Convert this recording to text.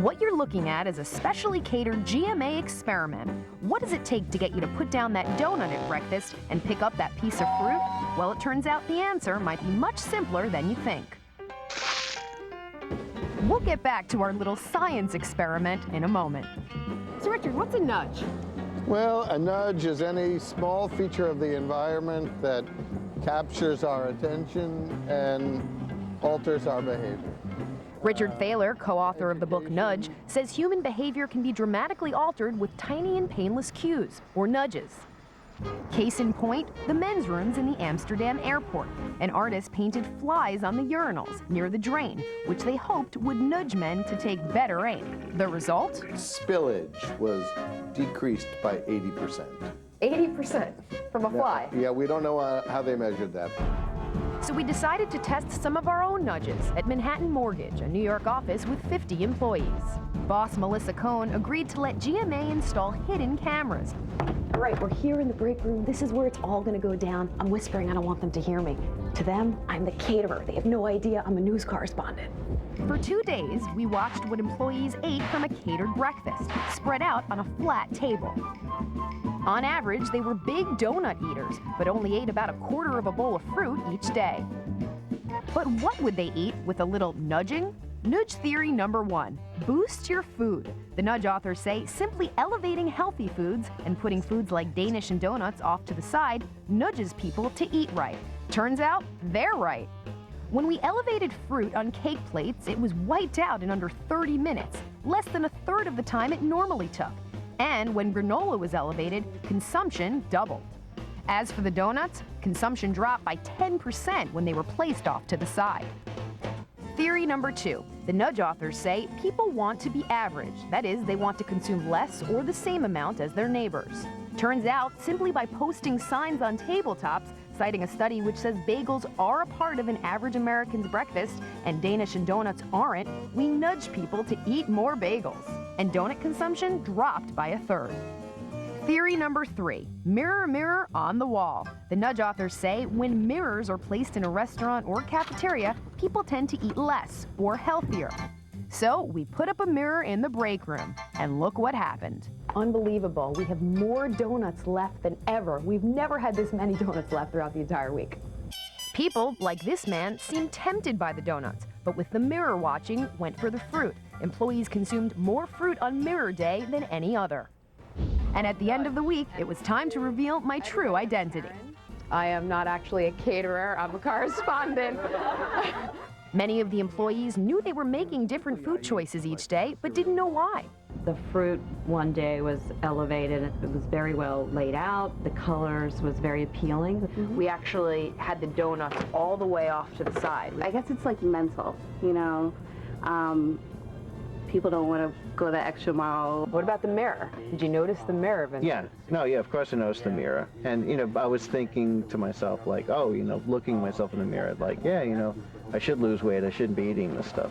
What you're looking at is a specially catered GMA experiment. What does it take to get you to put down that donut at breakfast and pick up that piece of fruit? Well, it turns out the answer might be much simpler than you think. We'll get back to our little science experiment in a moment. So Richard, what's a nudge? Well, a nudge is any small feature of the environment that captures our attention and alters our behavior. Richard Thaler, co-author of the book Nudge, says human behavior can be dramatically altered with tiny and painless cues, or nudges. Case in point, the men's rooms in the Amsterdam airport. An artist painted flies on the urinals near the drain, which they hoped would nudge men to take better aim. The result? Spillage was decreased by 80%. 80% from a fly? Yeah, we don't know how they measured that. So we decided to test some of our own nudges at Manhattan Mortgage, a New York office with 50 employees. Boss Melissa Cohn agreed to let GMA install hidden cameras. All right, we're here in the break room. This is where it's all gonna go down. I'm whispering, I don't want them to hear me. To them, I'm the caterer. They have no idea I'm a news correspondent. For 2 days, we watched what employees ate from a catered breakfast, spread out on a flat table. On average, they were big donut eaters, but only ate about a quarter of a bowl of fruit each day. But what would they eat with a little nudging? Nudge theory number 1, boost your food. The nudge authors say simply elevating healthy foods and putting foods like Danish and donuts off to the side nudges people to eat right. Turns out, they're right. When we elevated fruit on cake plates, it was wiped out in under 30 minutes, less than a third of the time it normally took. And when granola was elevated, consumption doubled. As for the donuts, consumption dropped by 10% when they were placed off to the side. Theory number 2. The nudge authors say people want to be average. That is, they want to consume less or the same amount as their neighbors. Turns out, simply by posting signs on tabletops, citing a study which says bagels are a part of an average American's breakfast and Danish and donuts aren't, we nudge people to eat more bagels. And donut consumption dropped by a third. Theory number 3, mirror, mirror on the wall. The nudge authors say when mirrors are placed in a restaurant or cafeteria, people tend to eat less or healthier. So we put up a mirror in the break room, and look what happened. Unbelievable. We have more donuts left than ever. We've never had this many donuts left throughout the entire week. People, like this man, seemed tempted by the donuts, but with the mirror watching, went for the fruit. Employees consumed more fruit on Mirror Day than any other. And at the end of the week, it was time to reveal my true identity. I am not actually a caterer, I'm a correspondent. Many of the employees knew they were making different food choices each day, but didn't know why. The fruit one day was elevated. It was very well laid out. The colors was very appealing. We actually had the donuts all the way off to the side. I guess it's like mental, you know. People don't want to go the extra mile. What about the mirror? Did you notice the mirror, Vincent? Yeah, of course I noticed the mirror. And, you know, I was thinking to myself, like, oh, you know, looking myself in the mirror, like, yeah, you know, I should lose weight, I shouldn't be eating this stuff.